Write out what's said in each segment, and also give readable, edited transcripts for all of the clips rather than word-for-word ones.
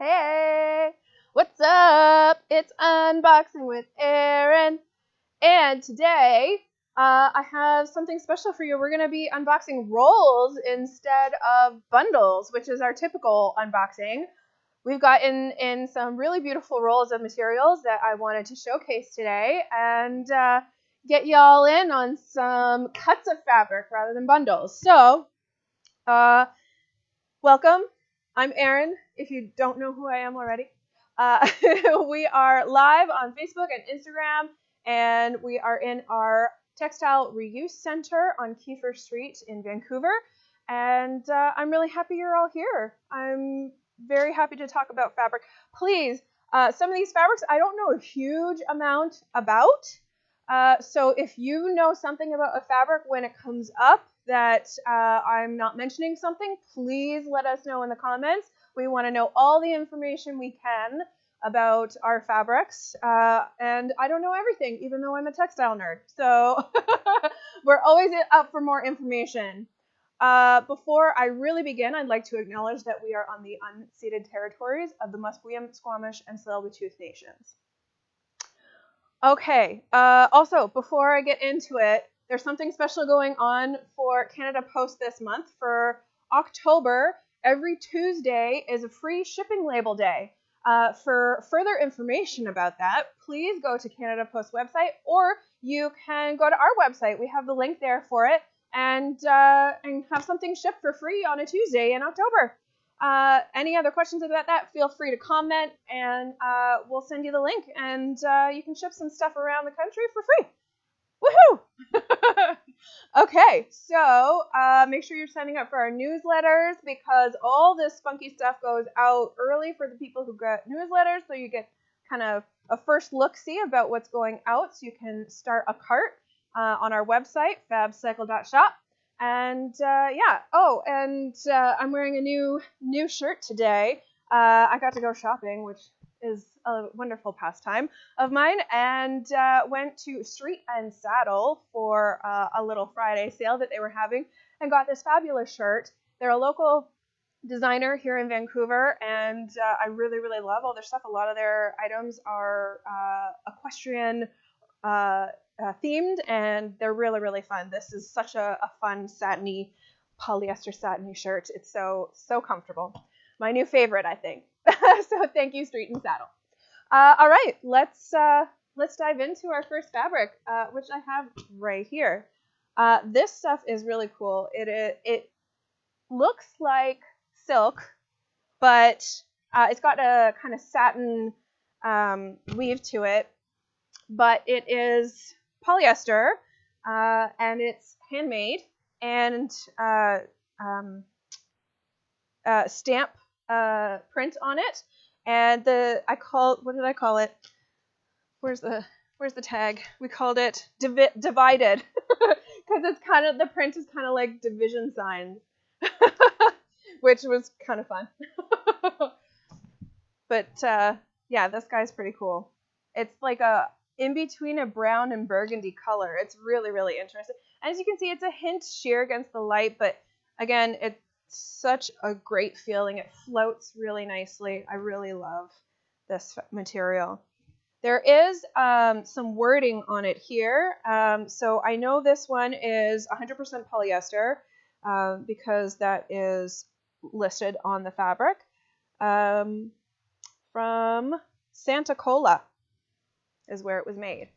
Hey, what's up? It's Unboxing with Erin, and today I have something special for you. We're going to be unboxing rolls instead of bundles, which is our typical unboxing. We've gotten in some really beautiful rolls of materials that I wanted to showcase today and get y'all in on some cuts of fabric rather than bundles. So, welcome. I'm Erin, if you don't know who I am already. We are live on Facebook and Instagram, and we are in our Textile Reuse Center on Kiefer Street in Vancouver. And I'm really happy you're all here. I'm very happy to talk about fabric. Please, some of these fabrics I don't know a huge amount about. So if you know something about a fabric when it comes up that I'm not mentioning something, please let us know in the comments. We want to know all the information we can about our fabrics. And I don't know everything, even though I'm a textile nerd. So we're always up for more information. Before I really begin, I'd like to acknowledge that we are on the unceded territories of the Musqueam, Squamish, and Tsleil-Waututh nations. Okay, also, before I get into it, there's something special going on for Canada Post this month. For October, every Tuesday is a free shipping label day. For further information about that, please go to Canada Post website, or you can go to our website. We have the link there for it, and have something shipped for free on a Tuesday in October. Any other questions about that, feel free to comment, and we'll send you the link, and you can ship some stuff around the country for free. Woohoo! Okay, so make sure you're signing up for our newsletters, because all this funky stuff goes out early for the people who get newsletters, so you get kind of a first look-see about what's going out, so you can start a cart on our website, FABCYCLE.shop. And yeah, I'm wearing a new shirt today. I got to go shopping, which is a wonderful pastime of mine, and went to Street and Saddle for a little Friday sale that they were having, and got this fabulous shirt. They're a local designer here in Vancouver, and I really, really love all their stuff. A lot of their items are equestrian themed, and they're really, really fun. This is such a fun satiny, polyester satiny shirt. It's so comfortable. My new favorite, I think. So thank you, Street and Saddle. All right, let's dive into our first fabric, which I have right here. This stuff is really cool. It looks like silk, but it's got a kind of satin weave to it. But it is polyester, and it's handmade, and stamp print on it. And what did I call it? Where's the tag? We called it divided, because it's kind of, the print is kind of like division signs, which was kind of fun. But yeah, this guy's pretty cool. It's like in between a brown and burgundy color. It's really, really interesting. As you can see, it's a hint sheer against the light, but again, it's such a great feeling. It floats really nicely. I really love this material. There is some wording on it here. So I know this one is 100% polyester, because that is listed on the fabric. From Santa Cola is where it was made.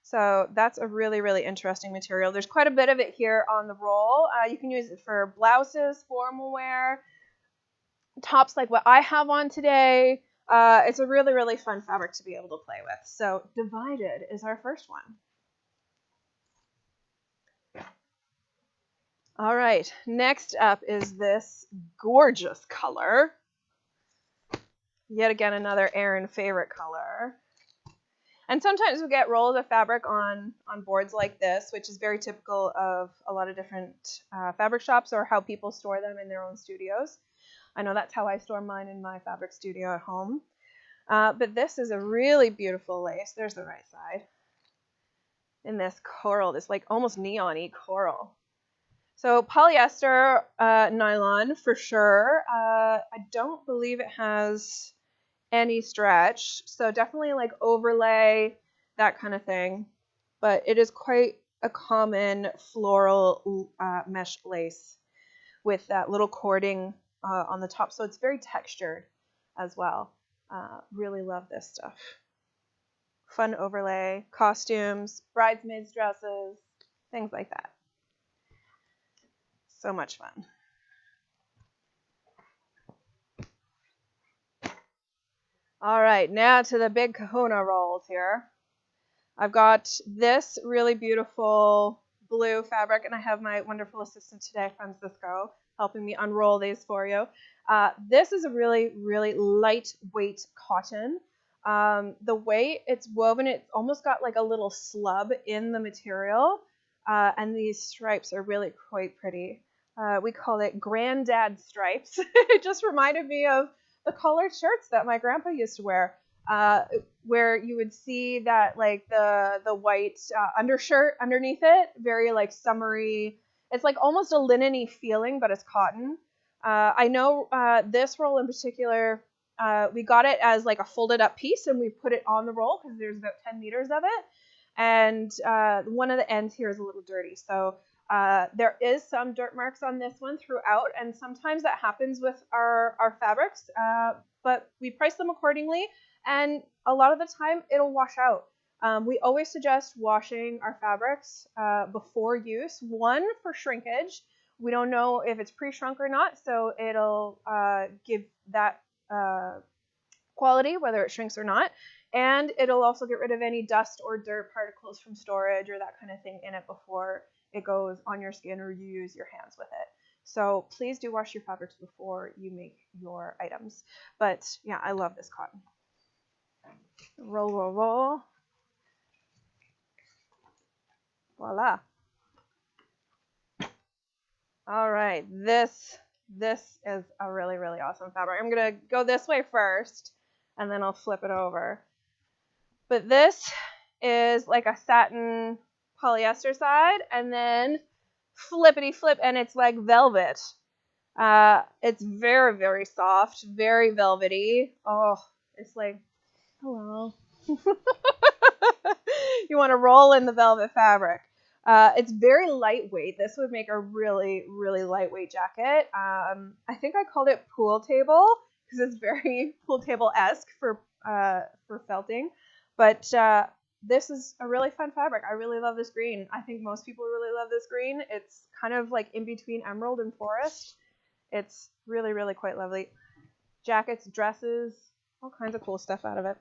So that's a really, really interesting material. There's quite a bit of it here on the roll. You can use it for blouses, formal wear, tops like what I have on today. It's a really, really fun fabric to be able to play with. So divided is our first one. All right, next up is this gorgeous color. Yet again, another Erin favorite color. And sometimes we get rolls of fabric on boards like this, which is very typical of a lot of different fabric shops, or how people store them in their own studios. I know that's how I store mine in my fabric studio at home. But this is a really beautiful lace. There's the right side. In this coral, this like almost neon-y coral. So polyester nylon for sure. I don't believe it has any stretch. So definitely like overlay, that kind of thing. But it is quite a common floral mesh lace with that little cording on the top. So it's very textured as well. Really love this stuff. Fun overlay, costumes, bridesmaids dresses, things like that. So much fun. All right, now to the big kahuna rolls here. I've got this really beautiful blue fabric, and I have my wonderful assistant today, Francisco, helping me unroll these for you. This is a really, really lightweight cotton. The way it's woven, it's almost got like a little slub in the material, and these stripes are really quite pretty. We call it granddad stripes. It just reminded me of the collared shirts that my grandpa used to wear, where you would see that like the white undershirt underneath it, very like summery. It's like almost a linen-y feeling, but it's cotton. I know this roll in particular, we got it as like a folded up piece, and we put it on the roll because there's about 10 meters of it. And one of the ends here is a little dirty. So there is some dirt marks on this one throughout, and sometimes that happens with our fabrics, but we price them accordingly, and a lot of the time it'll wash out. We always suggest washing our fabrics before use, one for shrinkage. We don't know if it's pre-shrunk or not, so it'll give that quality whether it shrinks or not, and it'll also get rid of any dust or dirt particles from storage or that kind of thing in it before it goes on your skin or you use your hands with it. So please do wash your fabrics before you make your items. But yeah, I love this cotton. Roll, roll, roll. Voila. All right, this is a really, really awesome fabric. I'm gonna go this way first, and then I'll flip it over. But this is like a satin polyester side, and then flippity flip, and it's like velvet. It's very, very soft, very velvety. Oh, it's like, hello. You want to roll in the velvet fabric. It's very lightweight. This would make a really, really lightweight jacket. I think I called it pool table because it's very pool table-esque for felting. But this is a really fun fabric. I really love this green. I think most people really love this green. It's kind of like in between emerald and forest. It's really, really quite lovely. Jackets, dresses, all kinds of cool stuff out of it.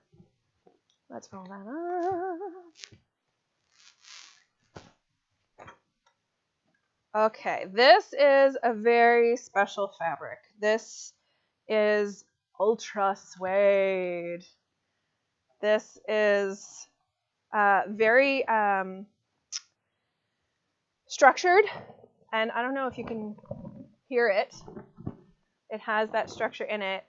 Let's roll that up. Okay, this is a very special fabric. This is ultra suede. This is very structured, and I don't know if you can hear it. It has that structure in it.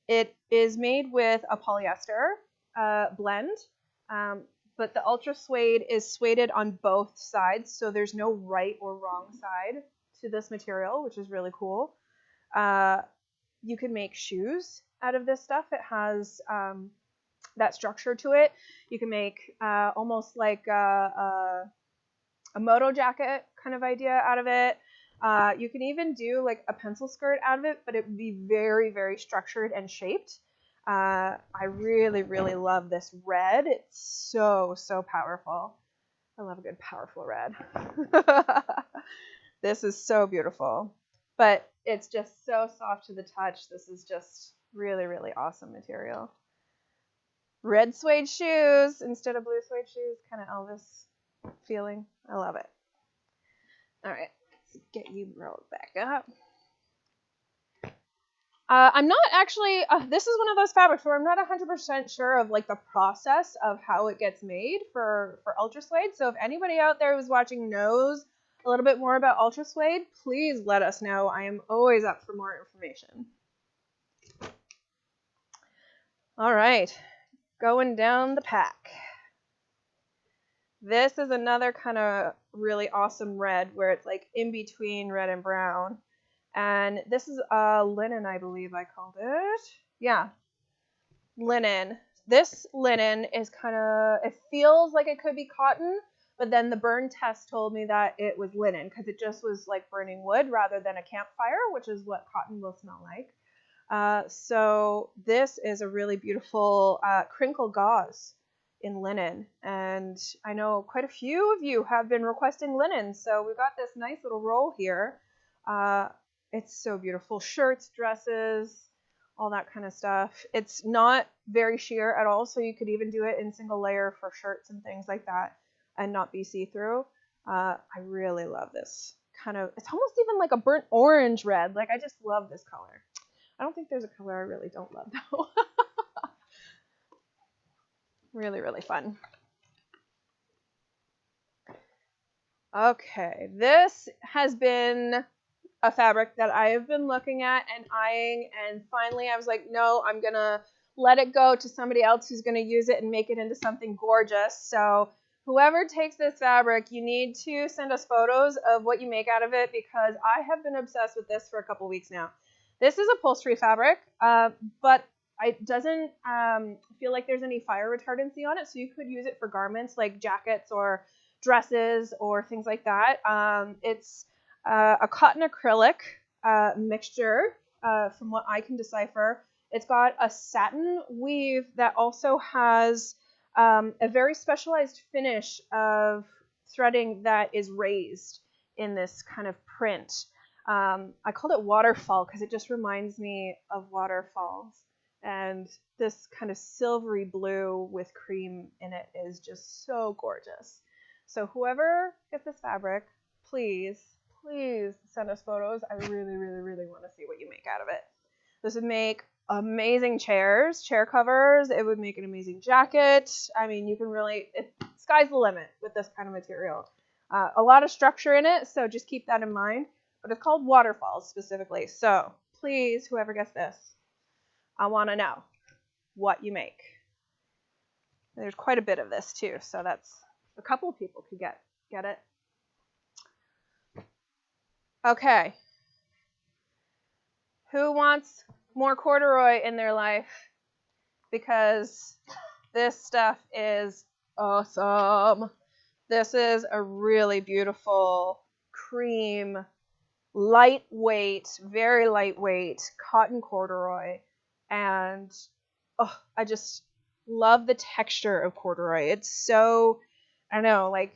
It is made with a polyester blend, but the ultra suede is sueded on both sides, so there's no right or wrong side to this material, which is really cool. You can make shoes out of this stuff. It has that structure to it. You can make almost like a moto jacket kind of idea out of it. You can even do like a pencil skirt out of it, but it would be very, very structured and shaped. I really, really love this red. It's so, so powerful. I love a good powerful red. This is so beautiful, but it's just so soft to the touch. This is just really, really awesome material. Red suede shoes instead of blue suede shoes, kind of Elvis feeling. I love it. All right, let's get you rolled back up. I'm not actually, this is one of those fabrics where I'm not 100% sure of like the process of how it gets made for ultra suede. So if anybody out there who's watching knows a little bit more about ultra suede, please let us know. I am always up for more information. All right, going down the pack. This is another kind of really awesome red where it's like in between red and brown. And this is linen, I believe I called it. Yeah, linen. This linen is kind of, it feels like it could be cotton, but then the burn test told me that it was linen because it just was like burning wood rather than a campfire, which is what cotton will smell like. So this is a really beautiful crinkle gauze in linen, and I know quite a few of you have been requesting linen, so we've got this nice little roll here. It's so beautiful. Shirts, dresses, all that kind of stuff. It's not very sheer at all, so you could even do it in single layer for shirts and things like that and not be see-through. I really love this kind of, it's almost even like a burnt orange red. Like, I just love this color. I don't think there's a color I really don't love, though. Really, really fun. Okay, this has been a fabric that I have been looking at and eyeing, and finally I was like, no, I'm going to let it go to somebody else who's going to use it and make it into something gorgeous. So whoever takes this fabric, you need to send us photos of what you make out of it, because I have been obsessed with this for a couple weeks now. This is upholstery fabric, but it doesn't feel like there's any fire retardancy on it, so you could use it for garments like jackets or dresses or things like that. It's a cotton acrylic mixture, from what I can decipher. It's got a satin weave that also has a very specialized finish of threading that is raised in this kind of print. I called it waterfall because it just reminds me of waterfalls. And this kind of silvery blue with cream in it is just so gorgeous. So whoever gets this fabric, please send us photos. I really, really, really want to see what you make out of it. This would make amazing chairs, chair covers. It would make an amazing jacket. I mean, you can really, sky's the limit with this kind of material. A lot of structure in it, so just keep that in mind. But it's called waterfalls specifically. So please, whoever gets this, I want to know what you make. There's quite a bit of this too, so that's a couple of people could get it. Okay. Who wants more corduroy in their life? Because this stuff is awesome. This is a really beautiful cream, lightweight, very lightweight cotton corduroy. And I just love the texture of corduroy. It's so, I don't know, like,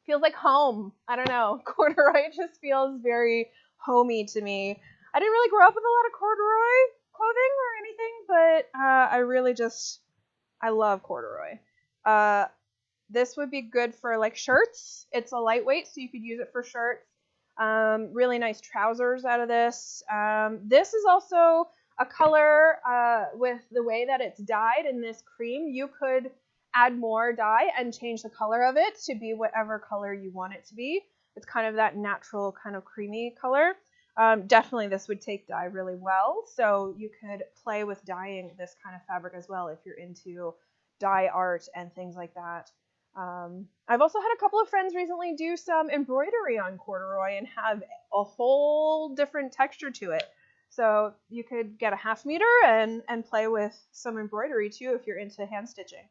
feels like home. I don't know. Corduroy just feels very homey to me. I didn't really grow up with a lot of corduroy clothing or anything, but I really just, I love corduroy. This would be good for like shirts. It's a lightweight, so you could use it for shirts. Really nice trousers out of this. This is also a color with the way that it's dyed in this cream. You could add more dye and change the color of it to be whatever color you want it to be. It's kind of that natural kind of creamy color. Definitely this would take dye really well, so you could play with dyeing this kind of fabric as well if you're into dye art and things like that. I've also had a couple of friends recently do some embroidery on corduroy and have a whole different texture to it. So you could get a 1/2 meter and play with some embroidery too if you're into hand stitching.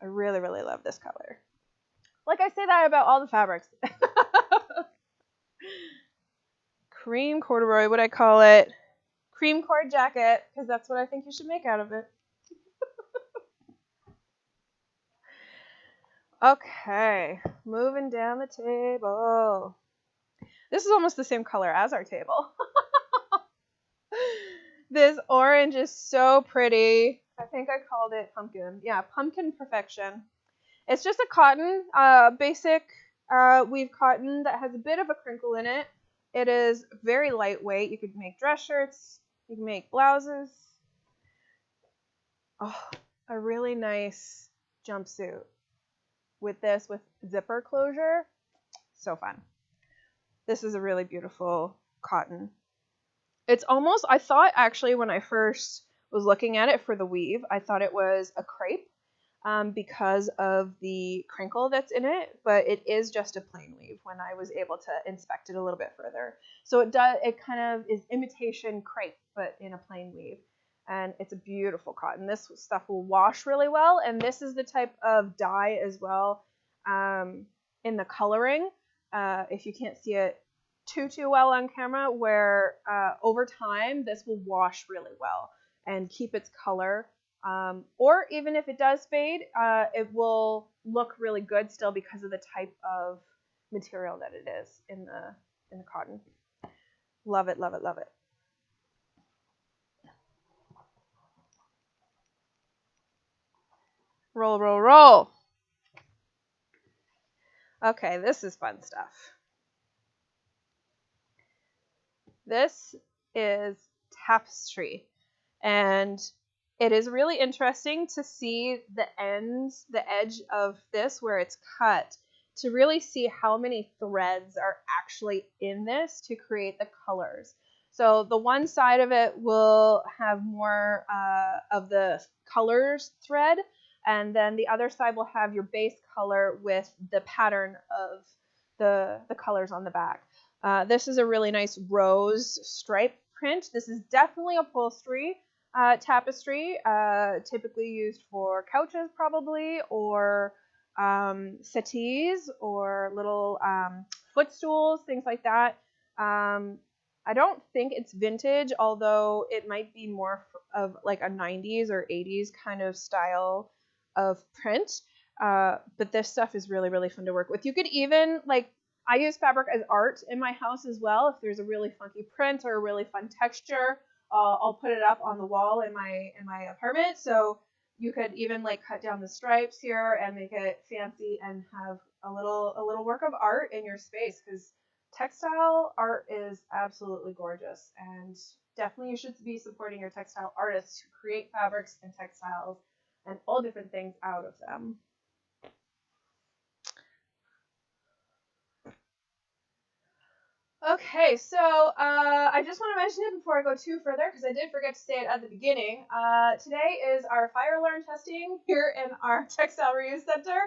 I really, really love this color. Like I say that about all the fabrics. Cream corduroy, what I call it. Cream cord jacket, because that's what I think you should make out of it. Okay, moving down the table. This is almost the same color as our table. This orange is so pretty. I think I called it pumpkin. Yeah, pumpkin perfection. It's just a cotton, basic weave cotton that has a bit of a crinkle in it. It is very lightweight. You could make dress shirts. You can make blouses. Oh, a really nice jumpsuit with this, with zipper closure. So fun. This is a really beautiful cotton. It's almost, I thought actually when I first was looking at it for the weave, I thought it was a crepe because of the crinkle that's in it, but it is just a plain weave when I was able to inspect it a little bit further. So it kind of is imitation crepe, but in a plain weave. and it's a beautiful cotton. This stuff will wash really well, and this is the type of dye as well in the coloring. If you can't see it too well on camera, where over time this will wash really well and keep its color. Or even if it does fade, it will look really good still because of the type of material that it is in the cotton. Love it, love it, love it. Roll, roll, roll. Okay, this is fun stuff. This is tapestry, and it is really interesting to see the edge of this where it's cut, to really see how many threads are actually in this to create the colors. So the one side of it will have more of the colors thread, and then the other side will have your base color with the pattern of the colors on the back. This is a really nice rose stripe print. This is definitely upholstery tapestry, typically used for couches probably, or settees, or little footstools, things like that. I don't think it's vintage, although it might be more of like a 90s or 80s kind of style of print. But this stuff is really, really fun to work with. You could even, like, I use fabric as art in my house as well. If there's a really funky print or a really fun texture, I'll put it up on the wall in my apartment. So you could even like cut down the stripes here and make it fancy and have a little work of art in your space, because textile art is absolutely gorgeous, and definitely you should be supporting your textile artists who create fabrics and textiles and all different things out of them. Okay, so I just want to mention it before I go too further, because I did forget to say it at the beginning. Today is our fire alarm testing here in our Textile Reuse Center.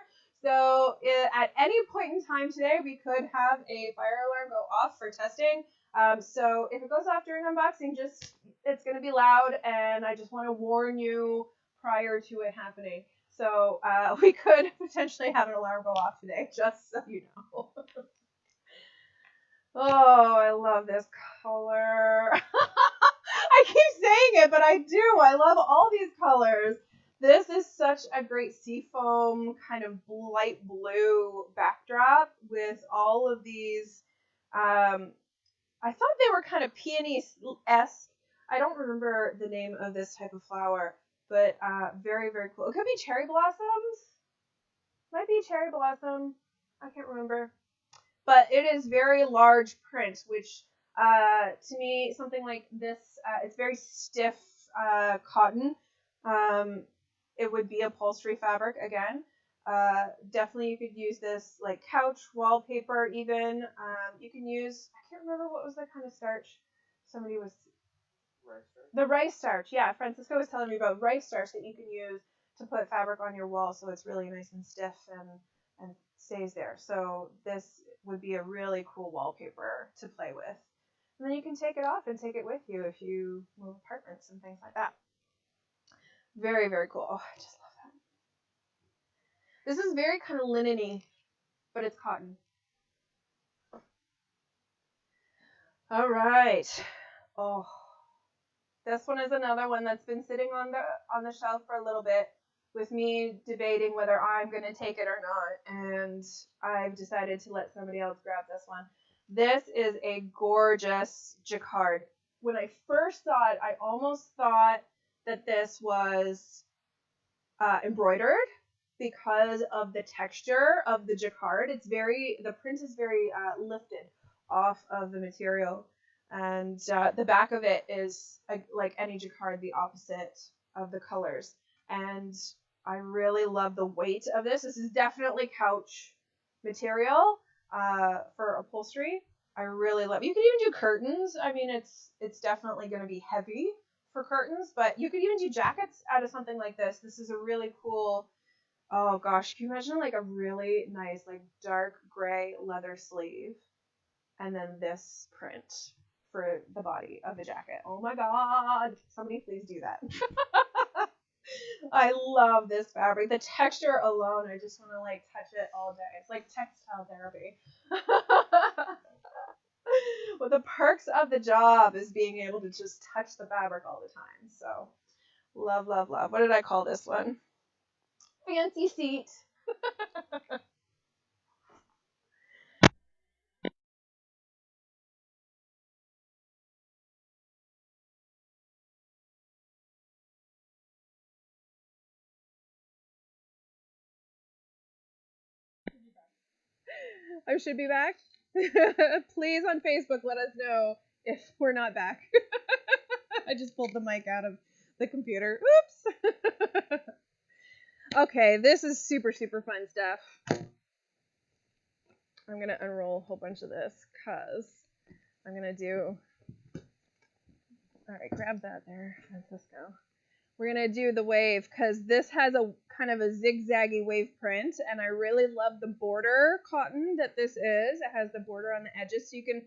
So at any point in time today, we could have a fire alarm go off for testing. So if it goes off during unboxing, it's going to be loud, and I just want to warn you prior to it happening. So we could potentially have an alarm go off today, just so you know. Oh, I love this color. I keep saying it, but I do. I love all these colors. This is such a great seafoam kind of light blue backdrop with all of these. I thought they were kind of peony-esque. I don't remember the name of this type of flower, but very, very cool. It could be cherry blossoms. Might be cherry blossom. I can't remember. But it is very large print, which to me, something like this, it's very stiff cotton. It would be upholstery fabric again. Definitely you could use this like couch wallpaper even. You can use, I can't remember what was the kind of starch somebody was. The rice starch. Yeah, Francisco was telling me about rice starch that you can use to put fabric on your wall so it's really nice and stiff and stays there. So this would be a really cool wallpaper to play with. And then you can take it off and take it with you if you move apartments and things like that. Very, very cool. Oh, I just love that. This is very kind of linen-y, but it's cotton. All right. Oh, this one is another one that's been sitting on the shelf for a little bit, with me debating whether I'm going to take it or not, and I've decided to let somebody else grab this one. This is a gorgeous jacquard. When I first saw it, I almost thought that this was embroidered because of the texture of the jacquard. The print is very lifted off of the material, and the back of it is like any jacquard, the opposite of the colors. And I really love the weight of this. This is definitely couch material for upholstery. I really love. You can even do curtains. I mean, it's definitely going to be heavy for curtains, but you could even do jackets out of something like this. This is a really cool. Oh gosh, can you imagine like a really nice like dark gray leather sleeve, and then this print for the body of the jacket. Oh my God, somebody please do that. I love this fabric. The texture alone, I just want to like touch it all day. It's like textile therapy. Well, the perks of the job is being able to just touch the fabric all the time. So love, love, love. What did I call this one? Fancy seat. I should be back. Please on Facebook let us know if we're not back. I just pulled the mic out of the computer. Oops. Okay, this is super, super fun stuff. I'm going to unroll a whole bunch of this because I'm going to do... All right, grab that there, Francisco. We're going to do the wave because this has a kind of a zigzaggy wave print, and I really love the border cotton that this is. It has the border on the edges, so you can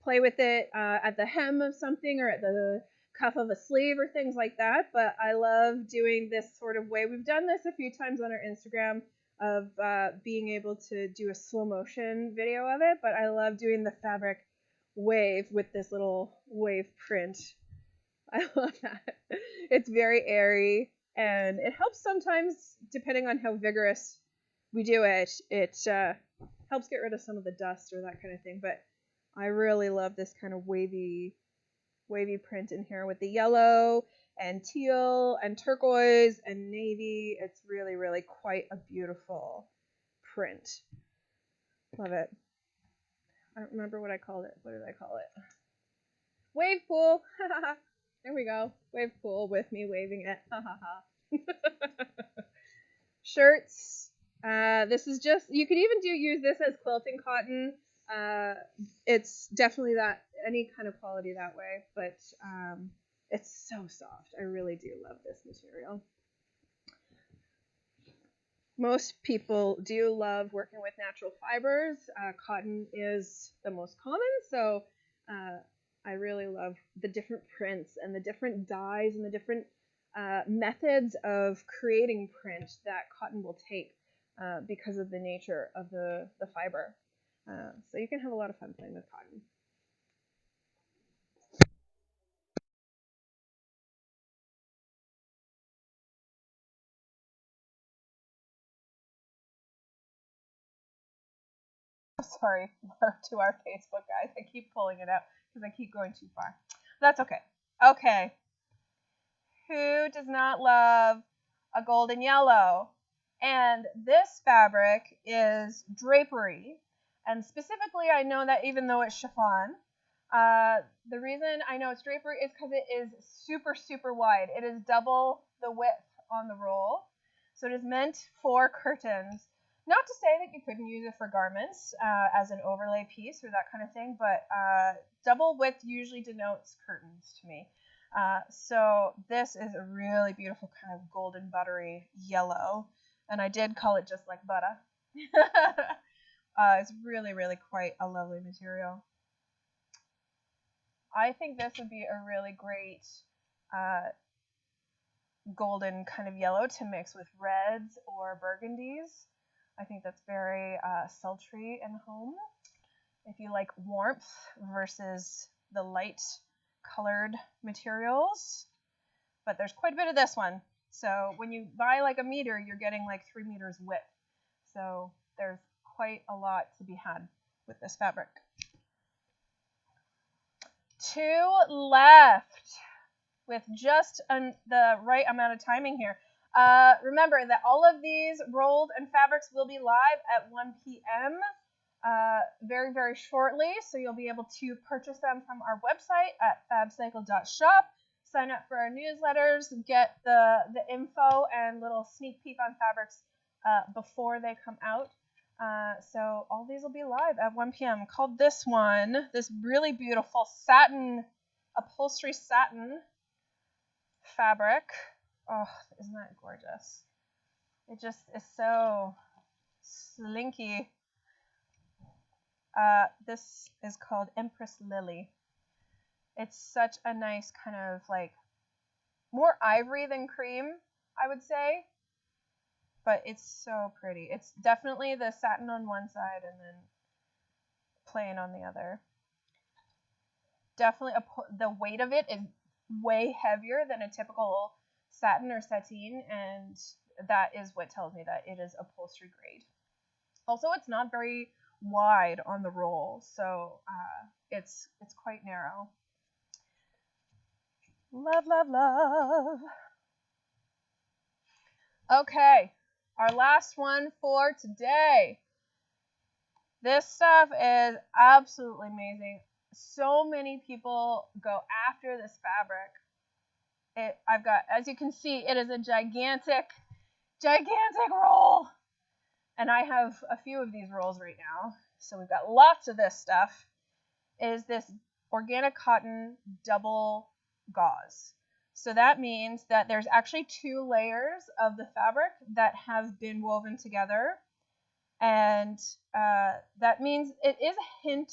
play with it at the hem of something or at the cuff of a sleeve or things like that, but I love doing this sort of way. We've done this a few times on our Instagram of being able to do a slow motion video of it, but I love doing the fabric wave with this little wave print. I love that. It's very airy, and it helps sometimes, depending on how vigorous we do it, it helps get rid of some of the dust or that kind of thing, but I really love this kind of wavy print in here with the yellow and teal and turquoise and navy. It's really, really quite a beautiful print. Love it. I don't remember what I called it. What did I call it? Wave pool. There we go. Wave pool with me waving it. Shirts. This is just, you could even use this as quilting cotton. It's definitely that, any kind of quality that way, but it's so soft. I really do love this material. Most people do love working with natural fibers. Cotton is the most common, so I really love the different prints and the different dyes and the different methods of creating print that cotton will take because of the nature of the fiber. So you can have a lot of fun playing with cotton. Sorry to our Facebook guys. I keep pulling it out because I keep going too far. That's okay. Okay. Who does not love a golden yellow? And this fabric is drapery. And specifically, I know that even though it's chiffon, the reason I know it's drapery is because it is super, super wide. It is double the width on the roll. So it is meant for curtains. Not to say that you couldn't use it for garments as an overlay piece or that kind of thing, but double width usually denotes curtains to me. So this is a really beautiful kind of golden buttery yellow, and I did call it just like butter. It's really, really quite a lovely material. I think this would be a really great golden kind of yellow to mix with reds or burgundies. I think that's very sultry and home. If you like warmth versus the light colored materials. But there's quite a bit of this one. So when you buy like a meter, you're getting like 3 meters width. So there's quite a lot to be had with this fabric. 2 left with just the right amount of timing here. Remember that all of these rolled and fabrics will be live at 1 p.m. Very, very shortly. So you'll be able to purchase them from our website at FABCYCLE.shop. Sign up for our newsletters, get the info and little sneak peek on fabrics before they come out. So all these will be live at 1 p.m. Called this one, this really beautiful satin, upholstery satin fabric. Oh, isn't that gorgeous? It just is so slinky. This is called Empress Lily. It's such a nice kind of like more ivory than cream, I would say. But it's so pretty. It's definitely the satin on one side and then plain on the other. Definitely the weight of it is way heavier than a typical satin or sateen, and that is what tells me that it is upholstery grade. Also, it's not very wide on the roll, so it's quite narrow. Love, love, love. Okay, our last one for today. This stuff is absolutely amazing. So many people go after this fabric. I've got, as you can see, it is a gigantic roll. And I have a few of these rolls right now. So we've got lots of this stuff. It is this organic cotton double gauze. So that means that there's actually 2 layers of the fabric that have been woven together. And that means it is a hint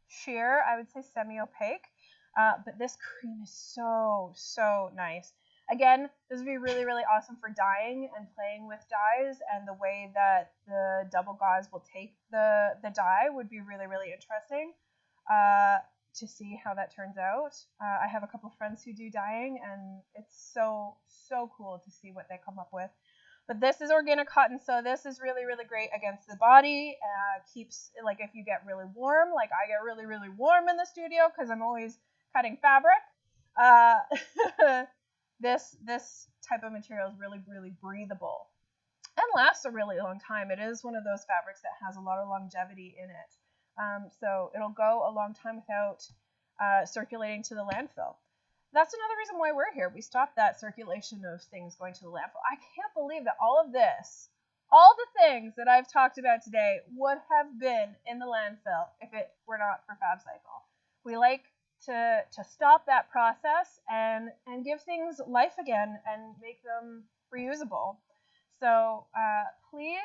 sheer, I would say semi-opaque. But this cream is so, so nice. Again, this would be really, really awesome for dyeing and playing with dyes, and the way that the double gauze will take the dye would be really, really interesting to see how that turns out. I have a couple of friends who do dyeing, and it's so, so cool to see what they come up with. But this is organic cotton, so this is really, really great against the body. Keeps, like, if you get really warm, like I get really, really warm in the studio because I'm always cutting fabric. This type of material is really, really breathable and lasts a really long time. It is one of those fabrics that has a lot of longevity in it. So it'll go a long time without circulating to the landfill. That's another reason why we're here. We stopped that circulation of things going to the landfill. I can't believe that all of this, all the things that I've talked about today would have been in the landfill if it were not for FABCYCLE. We like to stop that process and give things life again and make them reusable. So please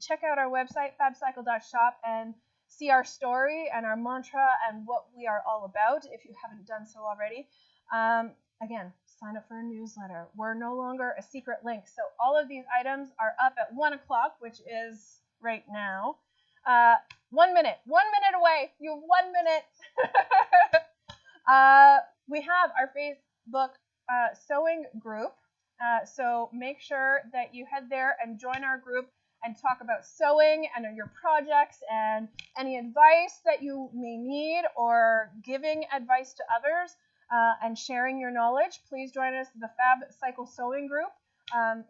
check out our website, fabcycle.shop, and see our story and our mantra and what we are all about if you haven't done so already. Again, sign up for a newsletter. We're no longer a secret link. So all of these items are up at 1 o'clock, which is right now. 1 minute. 1 minute away. You have 1 minute. We have our Facebook sewing group. So make sure that you head there and join our group and talk about sewing and your projects and any advice that you may need, or giving advice to others and sharing your knowledge. Please join us in the FABCYCLE sewing group.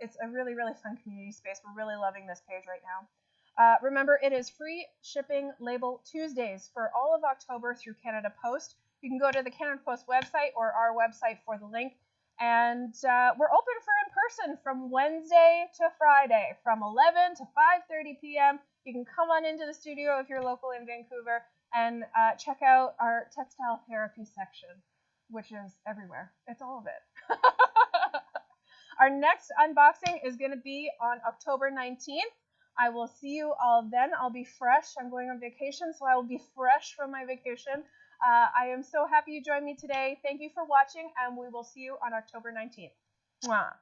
It's a really, really fun community space. We're really loving this page right now. Remember, it is free shipping label Tuesdays for all of October through Canada Post. You can go to the Canada Post website or our website for the link. And we're open for in-person from Wednesday to Friday from 11 to 5:30 p.m. You can come on into the studio if you're local in Vancouver and check out our textile therapy section, which is everywhere. It's all of it. Our next unboxing is going to be on October 19th. I will see you all then. I'll be fresh. I'm going on vacation, so I will be fresh from my vacation. I am so happy you joined me today. Thank you for watching, and we will see you on October 19th. Mwah.